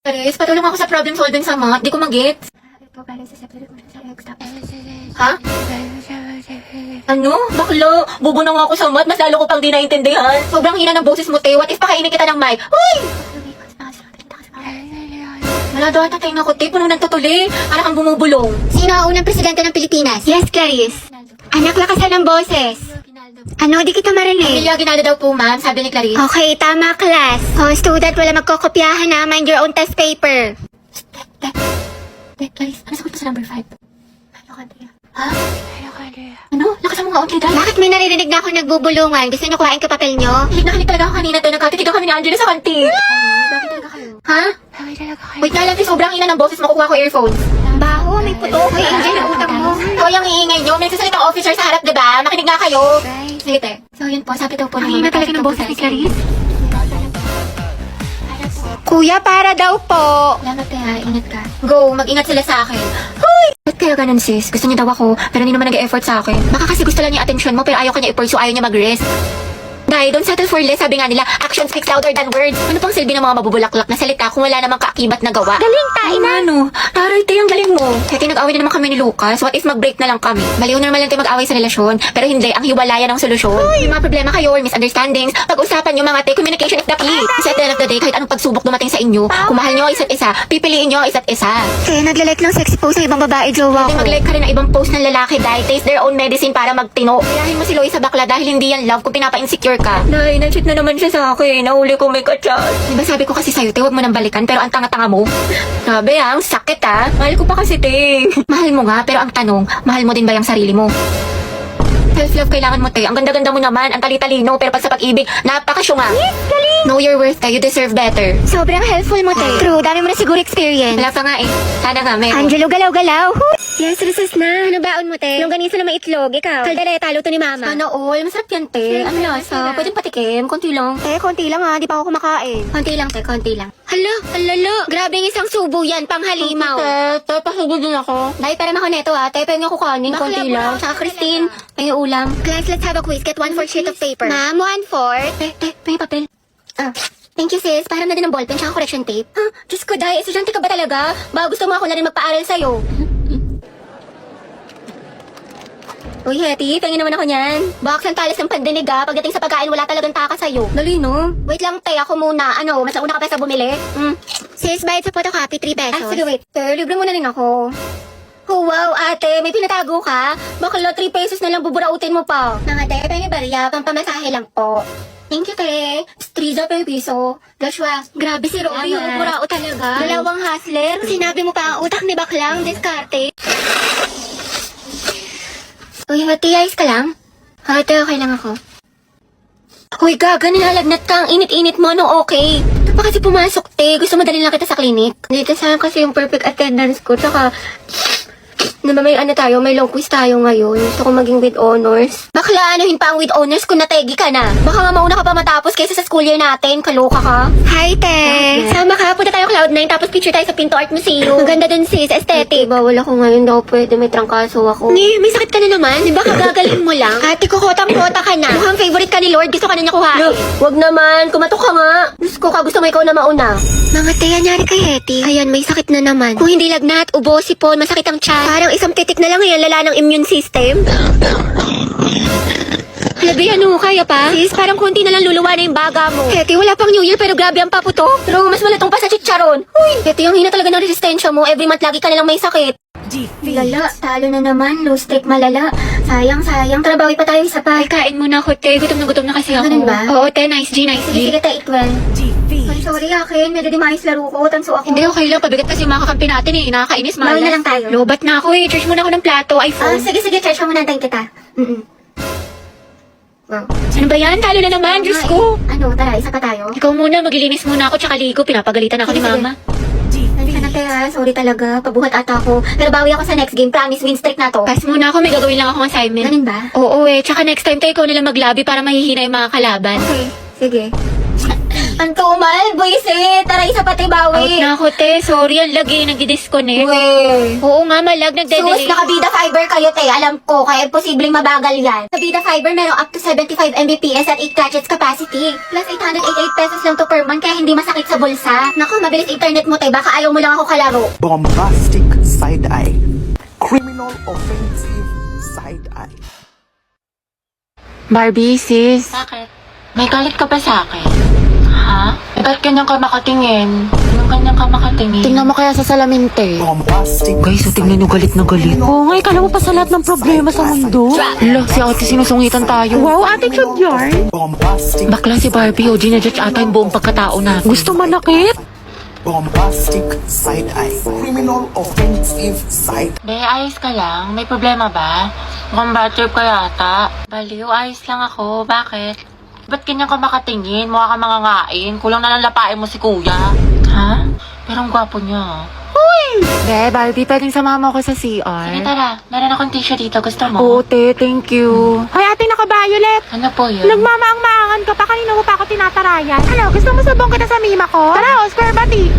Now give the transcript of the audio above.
Paris, patulong ako sa problem solving sa math. Di ko mag-get. Ito, bali sa separate mo sa ex. Ha? Ano? Bakla? Bobo na nga ako sa math. Mas lalo ko pang di naintindihan. Sobrang hina ng boses mo, te. What if pakainin kita ng mic? Uy! Wala daw tatay na ko, te. Puno ng tutuli. Para kang bumubulong. Sino ang unang presidente ng Pilipinas? Yes, Clarice. Anak, lakasan ng boses. Ano, di kita marinig. Amelia Aguinaldo daw po, ma'am. Sabi ni Clarice. Okay, tama, class. Oh, student, wala magkokopyahan na. Mind your own test paper. Clarice, ano sagot pa sa number 5? Ano ka, Dea? Ha? Ano? Lakasan mo nga, okay, dahil. Bakit may naririnig na ako nagbubulungan? Gusto niyo kuhain ko papel niyo? Hilig na hilig talaga ako kanina, te. Nagkatitigaw kami ni Angela sa kantin. Bakit talaga kayo? Ha? Wait na lang, te. Sobrang hina ng boses mo. Kukuha ko earphones. Baho, may puto. Hoy, Angel, utang mo. Hoy, ang iingay nyo. May nagsasalitang officer sa harap, diba? Makinig nga kayo. Sige, te. So, yun po. Sabi daw po Ang hina talaga ng boses ni Clarice. Kuya, para daw po. Salamat, te, ha. Ingat ka. Go. Mag-ingat sila sa akin. Hoy! Ba't kaya ganun, sis? Gusto niya daw ako, pero hindi naman nag-e-effort sa akin. Baka kasi gusto lang niya attention mo, pero ayaw kanya i-pursue, ayaw niya mag-rest. Dahil don't settle for less, sabi nga nila, action speaks louder than words. Ano pang silbi ng mga mabubulaklak na salita kung wala namang kaakibat na gawa? Galing, tain na. Ano? Taray, te, ang galing mo. Kaya nag-away na naman kami ni Lucas. What if mag-break na lang kami? Baliw normal lang tayo mag-away sa relasyon. Pero hindi, ang hiwalayan ang solusyon. May mga problema kayo or misunderstandings. Pag-usapan nyo mga te, communication is the key. Kasi at the end of the day, kahit anong pagsubok dumating sa inyo, kung mahal nyo ang isa't isa, pipiliin nyo ang isa't isa. Kaya naglalike ng sexy post ng ibang babae, jowa Pwede ko. mag-like ka rin ng ibang post ng lalaki dahil taste their own medicine para magtino. Kayahin mo si Loie sa bakla dahil hindi yan love kung pinapa-insecure ka. Nay, na-cheat na naman siya sa akin. Nahuli ko may kachat. Diba sabi ko kasi sa'yo, te, huwag mo nang balikan pero ang tanga-tanga mo. Sabi ang sakit ha. Mahal ko pa kasi, te. Mahal mo nga, pero ang tanong, mahal mo din ba yung sarili mo? Self-love kailangan mo, te. Ang ganda-ganda mo naman, ang tali-talino, pero pag sa pag-ibig, napakasyunga. Yes, galing. Know your worth, te. You deserve better. Sobrang helpful mo, te. True, dami mo na siguro experience. Wala pa nga eh. Sana nga, meron. Angelo, galaw-galaw. Yes, recess na. Ano baon mo, te? Yung ganisa na may itlog, ikaw. Kaldereta, luto ni mama. Sana all. Masarap yan, te. Ano lasa? Pwedeng patikim. Konti lang. Te, konti lang ha. Di pa ako kumakain. Konti lang, te. Konti lang. Hala, alala. Grabe yung isang subo yan, panghalimaw. Te, pasugod din ako. Dahil pera ako neto ha. Te, pwede nga kukanin. Bakla Konti po. lang. Saka Christine, pengi ulam. Class, let's have a quiz. Get 1/4 sheet of paper. Ma'am, 1/4. Te, pengi papel. Ah. Thank you, sis. Param na din ng ballpen tsaka correction tape. Diyos ko, Day. Estudyante ka ba talaga? Ba, gusto mo ako na rin magpaaral sa'yo. Uy, Hetty, pengi naman ako niyan. Box ang talas ng pandinig ha. Pagdating sa pagkain, wala talagang taka sa'yo. Dali, no? Wait lang, te. Ako muna. Ano, mas nauna ka pa sa bumili? Sis, bayad sa photocopy, 3 pesos. Sige, wait. Te, libre mo na rin ako. Oh, wow, ate. May pinatago ka? Bakla, 3 pesos na lang buburautin mo pa. Mga te, pengi barya. Pampamasahe lang po. Thank you, te. Striza pa yung piso. Joshua, grabe si Robby. Yung burao talaga. Dalawang hustler. Sinabi mo pa ang utak ni baklang diskarte. Uy, Hetty, ayos ka lang? Ate, okay lang ako. Uy, gaga, nilalagnat ka. Ang init-init mo, no, okay. Ito pa kasi pumasok, te. Gusto mo dalhin lang kita sa clinic. Dito sayang kasi yung perfect attendance ko. Tsaka, naman may ano tayo, may long quiz tayo ngayon. Gusto ko maging with honors. Bakla, anuhin pa ang with honors kung nategi ka na. Baka nga mauna ka pa matapos kaysa sa school year natin. Kaloka ka. Hi, te. Sama ka, punta tayo Cloud9 tapos picture tayo sa Pinto Art Museum. Maganda dun, sis. Aesthetic. Bawal ako ngayon daw pwede. May trangkaso ako. Ni, may sakit ka na naman. Di ba kagagaling mo lang? Ate ko, kotang-kota ka na. Mukhang favorite ka ni Lord. Gusto ka na niya kuhain. Wag naman. Kumatok ka nga. Diyos ko ka. Gusto mo ikaw na mauna. Mga te, anyari kay Hetty. Ayan, may sakit na naman. Kung hindi lagnat, ubo, sipon, masakit ang tiyan. Parang isang titik na lang yan, lala ng immune system. Halabi, ano? Kaya pa? Sis, parang konti na lang luluwa na yung baga mo. Hetty, wala pang New Year pero grabe ang paputo. Pero mas malatong pa sa chicharon. Uy! Hetty, yung hina talaga ng resistensya mo. Every month lagi ka nilang may sakit. Lala, talo na naman. Low streak malala. Sayang. Trabawi pa tayo isa pa. Ay, kain muna ako, te. Gutom na kasi ako. Ganun ba? Oo, te. Nice G, nice G. Sige, eat well. Sorry, akin. Medyo di maayos laro ko. Tanso ako. Hindi, okay lang. Pabigat kasi yung mga kakampi natin eh. Nakakainis, malas. Bawal na lang tayo. Lobat na ako eh. Charge muna ako ng plato, iPhone. Sige. Charge mo muna. Antayin kita. Wow. Ano ba yan? Talo na naman, Diyos ko. Ano, tara, isa pa tayo. Ikaw muna, maglilinis muna ako, tsaka ligo. Pinapagalitan ako ni Sige. mama. Sana kaya, sorry talaga. Pabuhat ata ako. Pero bawi ako sa next game. Promise, win streak na to. Pass muna ako, may gagawin lang akong assignment. Ganun ba? Oo eh, tsaka next time tayo ikaw nalang maglabi para mahihina yung mga kalaban. Okay, sige. Antumal, buisit. Tara, isa pati Out bawi. na ako, te. Sorry, ang lagi. Nag-disconnect. Weh. Oo nga, malag. Sus, Nagde-delay. nakabida fiber kayo, te. Alam ko, kaya posibleng mabagal yan. Sa Bida Fiber, merong up to 75 Mbps at 8 gadgets capacity. Plus 888 pesos lang to per month, kaya hindi masakit sa bulsa. Naku, mabilis internet mo, te. Baka ayaw mo lang ako kalaro. Bombastic side eye. Criminal offensive side eye. Barbie, sis. Bakit? May galit ka ba sa akin? Ha? Ba't ganyan ka makatingin? Anong ganyan ka makatingin? Tingnan mo kaya sa salamin, te. Bombastic Guys, so tingnan nyo galit na galit. Oo nga, ikala mo pa sa lahat ng problema sa mundo. Hala, si ate sinusungitan tayo. Wow, attitude yarn. Bombastic Bakla si Barbie, o ginajudge ata yung buong pagkatao natin. Gusto manakit? bombastic side eye. Criminal offensive side Be, ayos ka lang? May problema ba? Mukhang bad trip ka yata. Baliw, ayos lang ako. Bakit? Ba't ganyan ka makatingin? Mukha ka mangangain. Kulang na lang lapain mo si kuya. Ha? Pero ang gwapo niya. Be, Barbie, pwedeng samahan mo ako sa CR? Sige, tara. Meron akong tissue dito. Gusto mo? Oo, te, thank you. Hoy, ate, naka-violet. Ano po yun? Nagmamaang-maangan ka pa, kanina mo pa ako tinatarayan. Ano, gusto mo sabong kita sa mima ko? Tara, Oscar Bati.